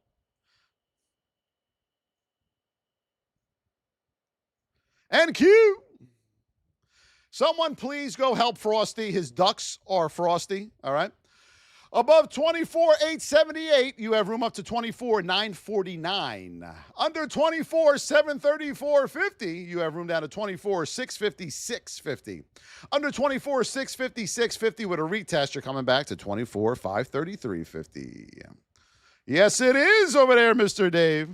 NQ. Someone please go help Frosty. His ducks are frosty, all right? Above 24,878, you have room up to 24,949. Under 24,734.50, you have room down to 24,656.50. Under 24,656.50 with a retest, you're coming back to 24,533.50. Yes, it is over there, Mr. Dave.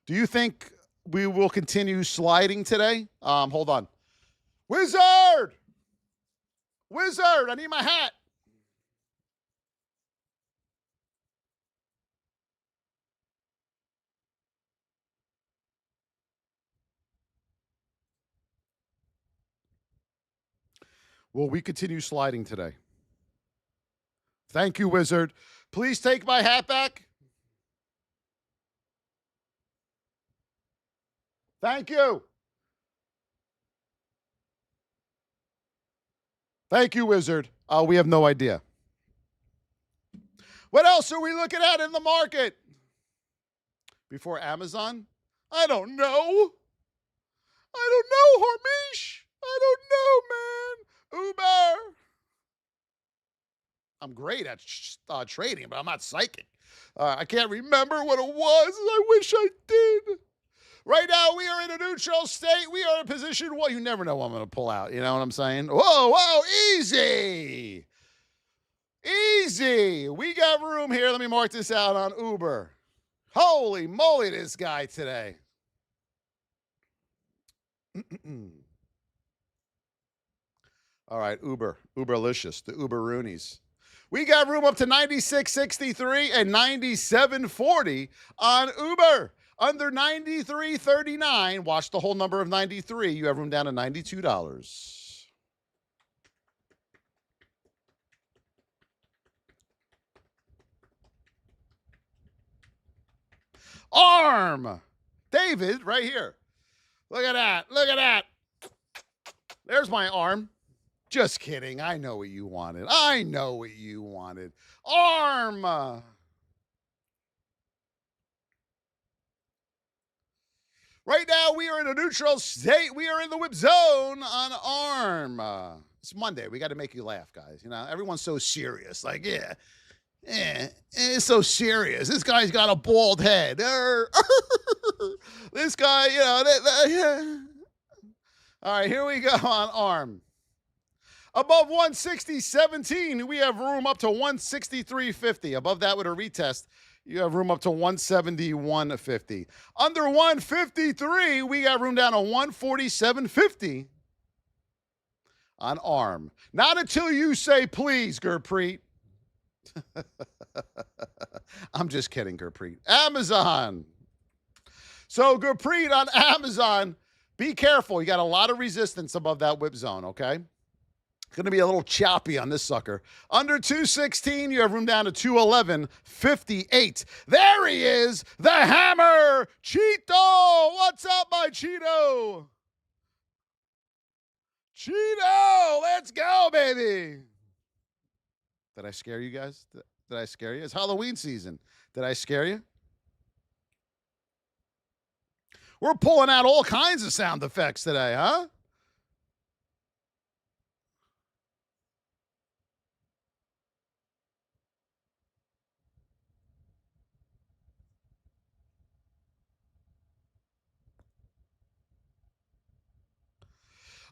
Do you think we will continue sliding today? Hold on. Wizard! Wizard, I need my hat. Will we continue sliding today? Thank you, Wizard. Please take my hat back. Thank you. Thank you, Wizard. We have no idea. What else are we looking at in the market? Before Amazon? I don't know. I don't know, Harmish. I don't know, man. Uber. I'm great at trading, but I'm not psychic. I can't remember what it was. I wish I did. Right now, we are in a neutral state. We are in a position. Well, you never know what I'm going to pull out. You know what I'm saying? Whoa, whoa, easy. Easy. We got room here. Let me mark this out on Uber. Holy moly, this guy today. All right, Uberlicious, the Uberoonies. We got room up to 96.63 and 97.40 on Uber. Under 93.39, watch the whole number of 93. You have room down to $92. ARM. David, right here. Look at that. Look at that. There's my arm. Just kidding. I know what you wanted. I know what you wanted. ARM. Right now, we are in a neutral state. We are in the whip zone on ARM. It's Monday. We got to make you laugh, guys. You know, everyone's so serious. Like, it's so serious. This guy's got a bald head. This guy, you know. All right, here we go on ARM. Above 160.17, we have room up to 163.50. Above that with a retest, you have room up to 171.50. Under 153, we got room down to 147.50 on ARM. Not until you say please, Gurpreet. I'm just kidding, Gurpreet. Amazon. So Gurpreet on Amazon, be careful. You got a lot of resistance above that whip zone, okay? It's going to be a little choppy on this sucker. Under 216, you have room down to 211.58. There he is, the hammer, Cheeto. What's up, my Cheeto? Cheeto, let's go, baby. Did I scare you guys? Did I scare you? It's Halloween season. Did I scare you? We're pulling out all kinds of sound effects today, huh?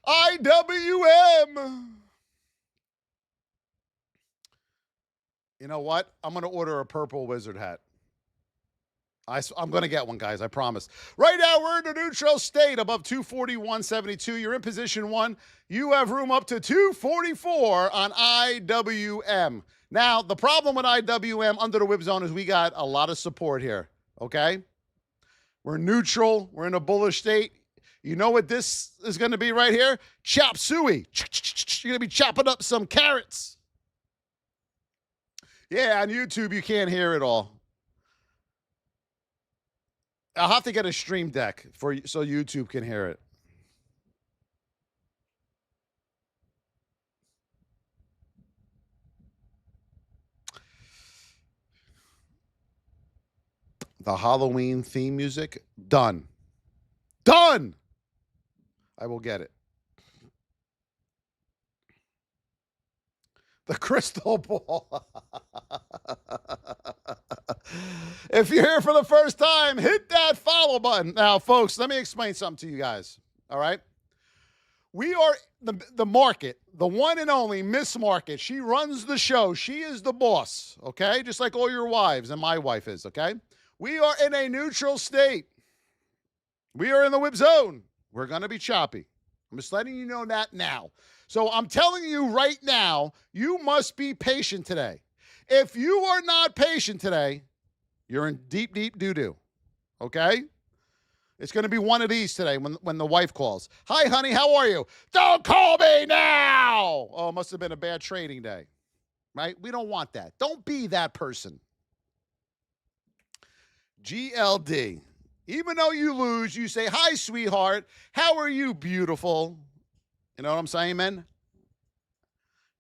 IWM. You know what? I'm going to order a purple wizard hat. I'm going to get one, guys. I promise. Right now, we're in a neutral state above 241.72. You're in position 1. You have room up to 244 on IWM. Now, the problem with IWM under the whip zone is we got a lot of support here, okay? We're neutral. We're in a bullish state. You know what this is going to be right here? Chop suey. You're going to be chopping up some carrots. Yeah, on YouTube, you can't hear it all. I'll have to get a stream deck so YouTube can hear it. The Halloween theme music, done. Done! I will get it. The crystal ball. If you're here for the first time, hit that follow button. Now, folks, let me explain something to you guys, all right? We are the market, the one and only Miss Market. She runs the show. She is the boss, okay? Just like all your wives and my wife is, okay? We are in a neutral state. We are in the whip zone. We're going to be choppy. I'm just letting you know that now. So I'm telling you right now, you must be patient today. If you are not patient today, you're in deep, deep doo-doo, okay? It's going to be one of these today when the wife calls. Hi, honey, how are you? Don't call me now! Oh, it must have been a bad trading day, right? We don't want that. Don't be that person. GLD. Even though you lose, you say, hi, sweetheart. How are you, beautiful? You know what I'm saying, men?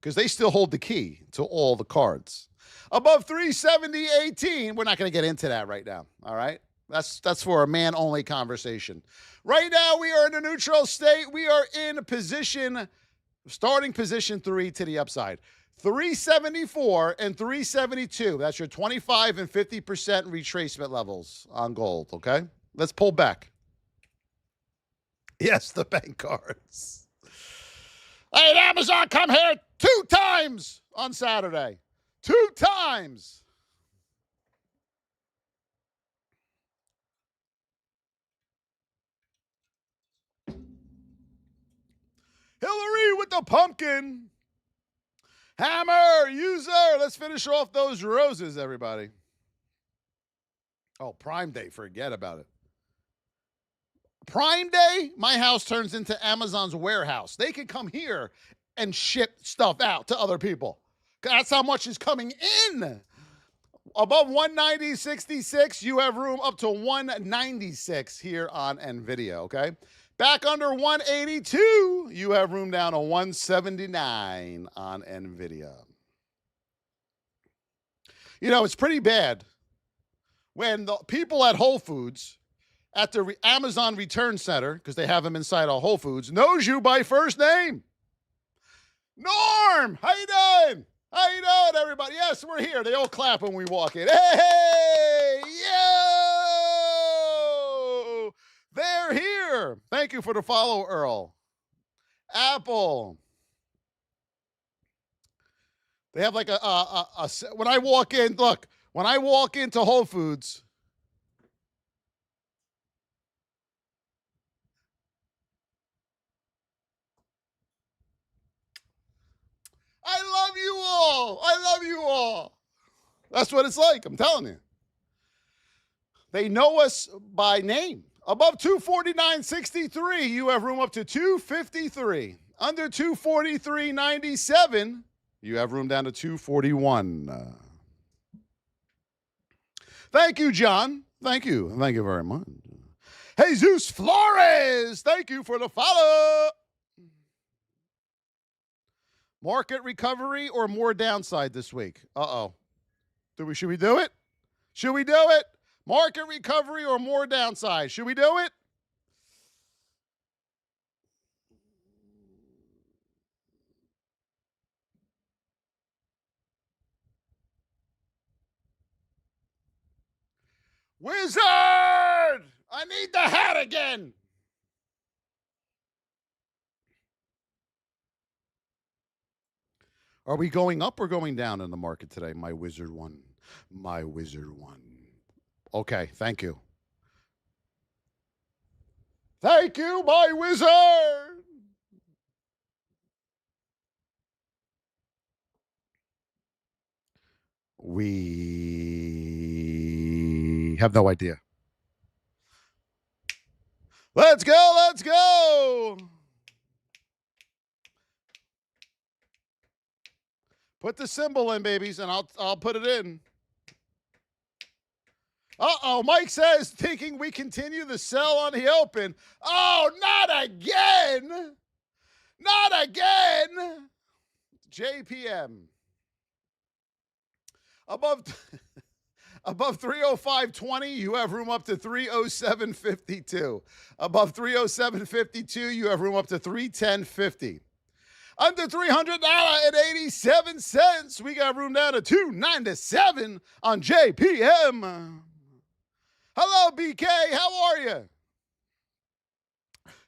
Because they still hold the key to all the cards. Above 370.18, we're not going to get into that right now, all right? That's for a man-only conversation. Right now, we are in a neutral state. We are in position, starting position 3 to the upside. 374 and 372. That's your 25 and 50% retracement levels on gold, okay? Let's pull back. Yes, the bank cards. I had Amazon come here 2 times on Saturday. 2 times. Hillary with the pumpkin. Hammer, user. Let's finish off those roses, everybody. Oh, Prime Day. Forget about it. Prime Day, my house turns into Amazon's warehouse. They can come here and ship stuff out to other people. That's how much is coming in. Above 190.66, you have room up to 196 here on Nvidia, okay? Back under 182, you have room down to 179 on Nvidia. You know, it's pretty bad when the people at Whole Foods, at the Amazon Return Center, because they have them inside of Whole Foods, knows you by first name. Norm, how you doing? How you doing, everybody? Yes, we're here. They all clap when we walk in. Hey, yo! They're here. Thank you for the follow, Earl. Apple. They have like when I walk in, look, when I walk into Whole Foods, I love you all. I love you all. That's what it's like. I'm telling you. They know us by name. Above 249.63, you have room up to 253. Under 243.97, you have room down to 241. Thank you, John. Thank you. Thank you very much. Jesus Flores, thank you for the follow. Market recovery or more downside this week? Uh-oh. Should we do it? Should we do it? Market recovery or more downside? Should we do it? Wizard! I need the hat again. Are we going up or going down in the market today, my wizard one? My wizard one. okay. Thank you. Thank you, my wizard. We have no idea. Let's go. Let's go. Put the symbol in, babies, and I'll put it in. Uh-oh, Mike says, thinking we continue the sell on the open. Oh, not again. Not again. JPM. Above 305.20, you have room up to 307.52. Above 307.52, you have room up to 310.50. Under $300.87, we got room down to $297 on JPM. Hello, BK. How are you?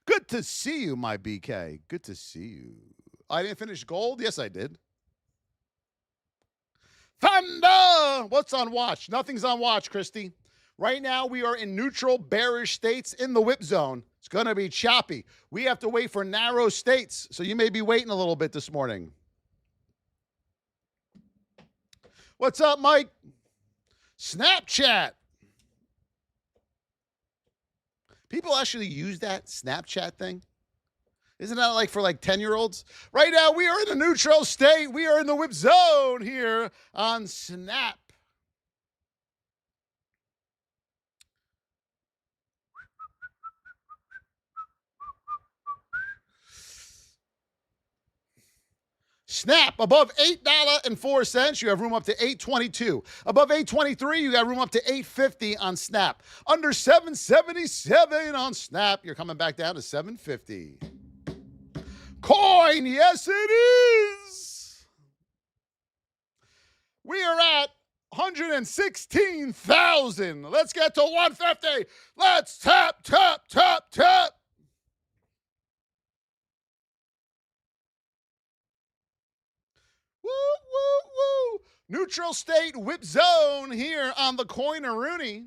Good to see you, my BK. Good to see you. I didn't finish gold? Yes, I did. Thunder! What's on watch? Nothing's on watch, Christy. Right now, we are in neutral, bearish states in the whip zone. It's going to be choppy. We have to wait for narrow states, so you may be waiting a little bit this morning. What's up, Mike? Snapchat. People actually use that Snapchat thing? Isn't that like for like 10-year-olds? Right now, we are in the neutral state. We are in the whip zone here on Snap. Snap above $8.04. You have room up to $8.22. Above $8.23, you got room up to $8.50 on Snap. Under $7.77 on Snap, you're coming back down to $7.50. Coin, yes it is. We are at 116,000. Let's get to 150. Let's tap, tap, tap, tap. Woo, woo, woo. Neutral state whip zone here on the Coin-a-Rooney.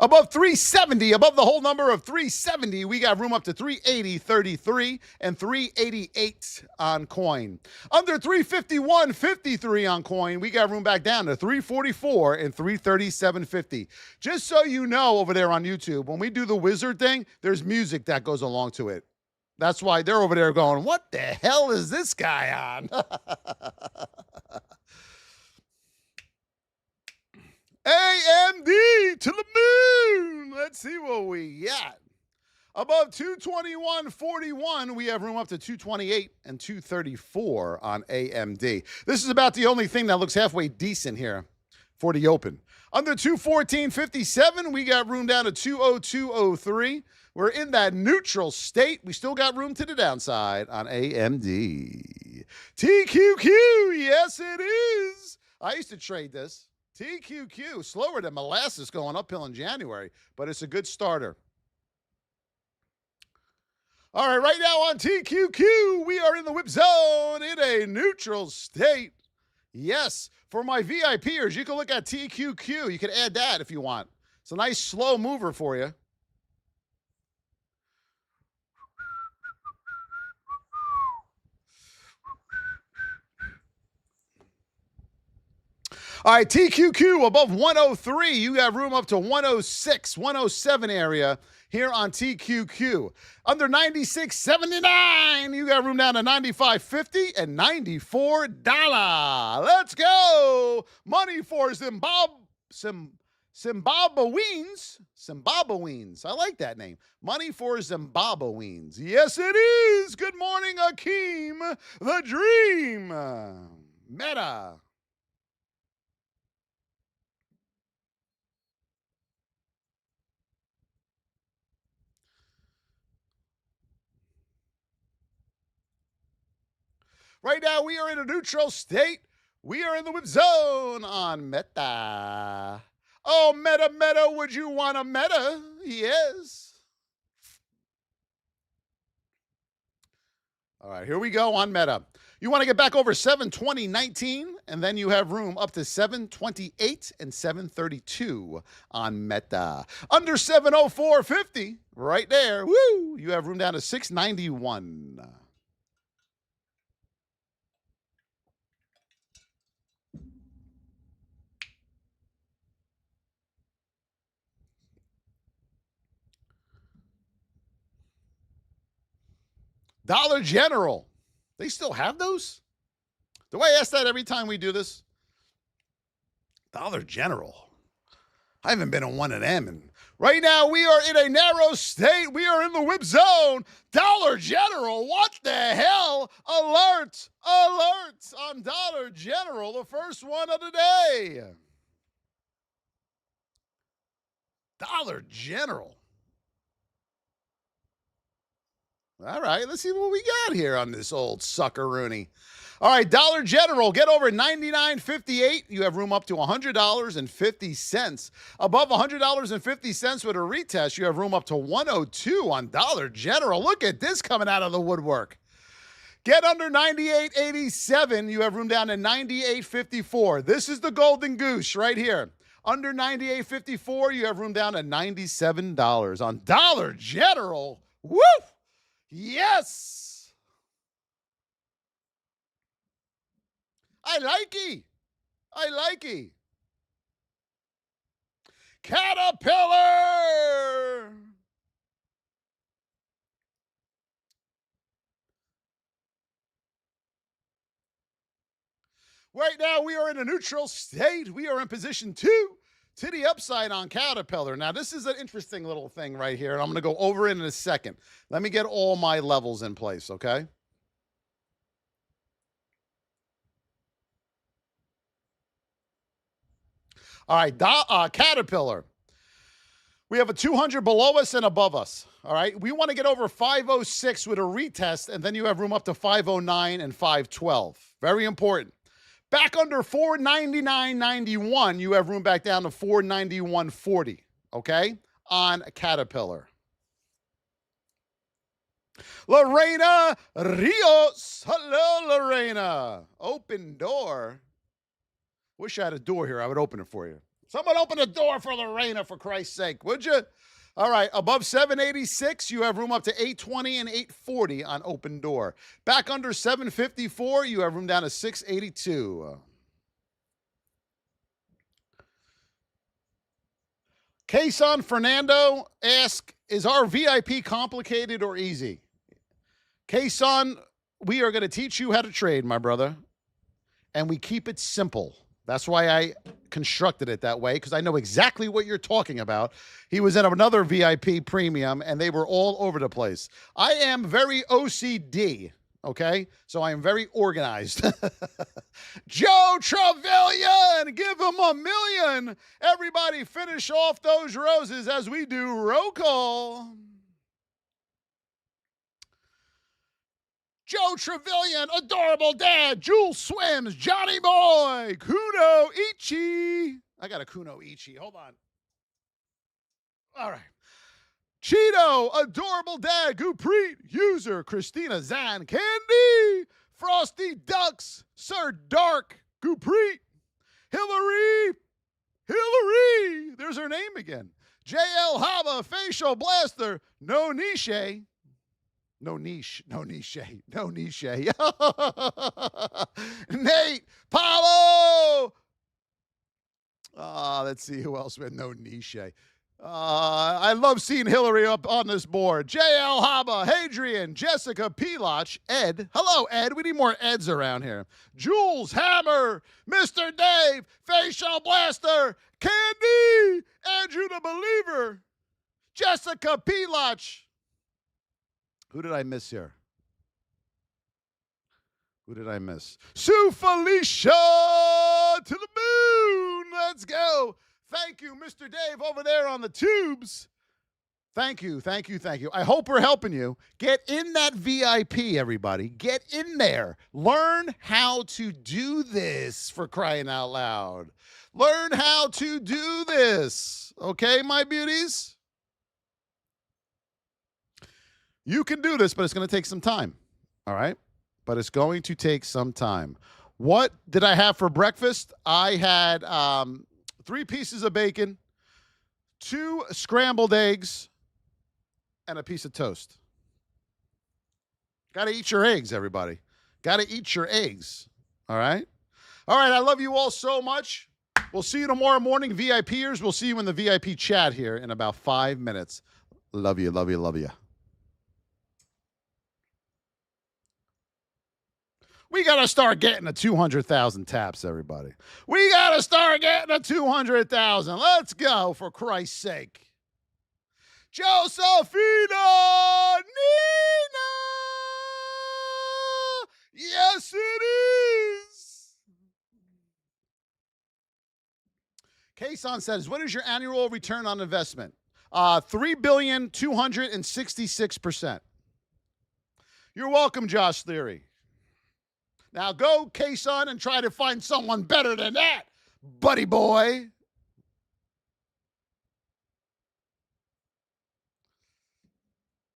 Above 370, above the whole number of 370, we got room up to 380.33 and 388 on Coin. Under 351.53 on Coin, we got room back down to 344 and 337.50. Just so you know over there on YouTube, when we do the wizard thing, there's music that goes along to it. That's why they're over there going, what the hell is this guy on? AMD to the moon. Let's see what we got. Above 221.41, we have room up to 228 and 234 on AMD. This is about the only thing that looks halfway decent here for the open. Under 214.57, we got room down to 202.03. We're in that neutral state. We still got room to the downside on AMD. TQQ, yes it is. I used to trade this. TQQ, slower than molasses going uphill in January, but it's a good starter. All right, right now on TQQ, we are in the whip zone in a neutral state. Yes, for my VIPers, you can look at TQQ. You can add that if you want. It's a nice slow mover for you. All right, TQQ above 103. You got room up to 106, 107 area here on TQQ. Under 96.79, you got room down to 95.50 and $94. Let's go. Money for Zimbabweans. Zimbabweans. I like that name. Money for Zimbabweans. Yes, it is. Good morning, Akeem. The Dream. Meta. Right now, we are in a neutral state. We are in the whip zone on Meta. Oh, Meta, would you want a Meta? Yes. All right, here we go on Meta. You want to get back over 720.19, and then you have room up to 728 and 732 on Meta. Under 704.50, right there, woo, you have room down to 691. Dollar General. They still have those? Do I ask that every time we do this? Dollar General. I haven't been in one of them. And right now, we are in a narrow state. We are in the whip zone. Dollar General, what the hell? Alert, alert on Dollar General, the first one of the day. Dollar General. All right, let's see what we got here on this old sucker-rooney. All right, Dollar General, get over $99.58. You have room up to $100.50. Above $100.50 with a retest, you have room up to $102 on Dollar General. Look at this coming out of the woodwork. Get under $98.87. You have room down to $98.54. This is the golden goose right here. Under $98.54, you have room down to $97 on Dollar General. Woo! Yes! I like it. I like it. Caterpillar! Right now, we are in a neutral state. We are in position 2 to the upside on Caterpillar. Now, this is an interesting little thing right here, and I'm going to go over it in a second. Let me get all my levels in place, okay? All right, Caterpillar. We have a 200 below us and above us, all right? We want to get over 506 with a retest, and then you have room up to 509 and 512. Very important. Back under 499.91, you have room back down to 491.40, okay, on Caterpillar. Lorena Rios. Hello, Lorena. Open door. Wish I had a door here. I would open it for you. Someone open a door for Lorena, for Christ's sake, would you? All right, above 786, you have room up to 820 and 840 on open door. Back under 754, you have room down to 682. Kason Fernando asks, is our VIP complicated or easy? Kason, we are going to teach you how to trade, my brother, and we keep it simple. That's why I constructed it that way, because I know exactly what you're talking about. He was in another VIP premium, and they were all over the place. I am very OCD, okay? So I am very organized. Joe Trevelyan, give him $1 million. Everybody finish off those roses as we do roll call. Joe Trevelyan, adorable dad, Jules Swims, Johnny Boy, Kuno Ichi. I got a Kuno Ichi. Hold on. All right. Cheeto, adorable dad, Guppreet, user, Christina Zan, Candy, Frosty Ducks, Sir Dark, Guppreet, Hillary, there's her name again. JL Hava, Facial Blaster, No Niche. Nate, Paulo. Let's see who else with no niche. I love seeing Hillary up on this board. JL Haba, Hadrian, Jessica Pilach, Ed. Hello, Ed. We need more Eds around here. Jules Hammer, Mr. Dave, Facial Blaster, Candy, Andrew the Believer, Jessica Pilach. Who did I miss here? Who did I miss? Sue Felicia to the moon. Let's go. Thank you, Mr. Dave, over there on the tubes. Thank you. I hope we're helping you. Get in that VIP, everybody. Get in there. Learn how to do this, for crying out loud. Learn how to do this. Okay, my beauties? You can do this, but it's going to take some time. All right? But it's going to take some time. What did I have for breakfast? I had 3 pieces of bacon, 2 scrambled eggs, and a piece of toast. Got to eat your eggs, everybody. Got to eat your eggs. All right? All right, I love you all so much. We'll see you tomorrow morning, VIPers. We'll see you in the VIP chat here in about 5 minutes. Love you, love you, love you. We got to start getting to 200,000 taps, everybody. We got to start getting to 200,000. Let's go, for Christ's sake. Josephina Nina! Yes, it is. Kason says, what is your annual return on investment? 3,266%. You're welcome, Josh Theory. Now go, Kason, and try to find someone better than that, buddy boy.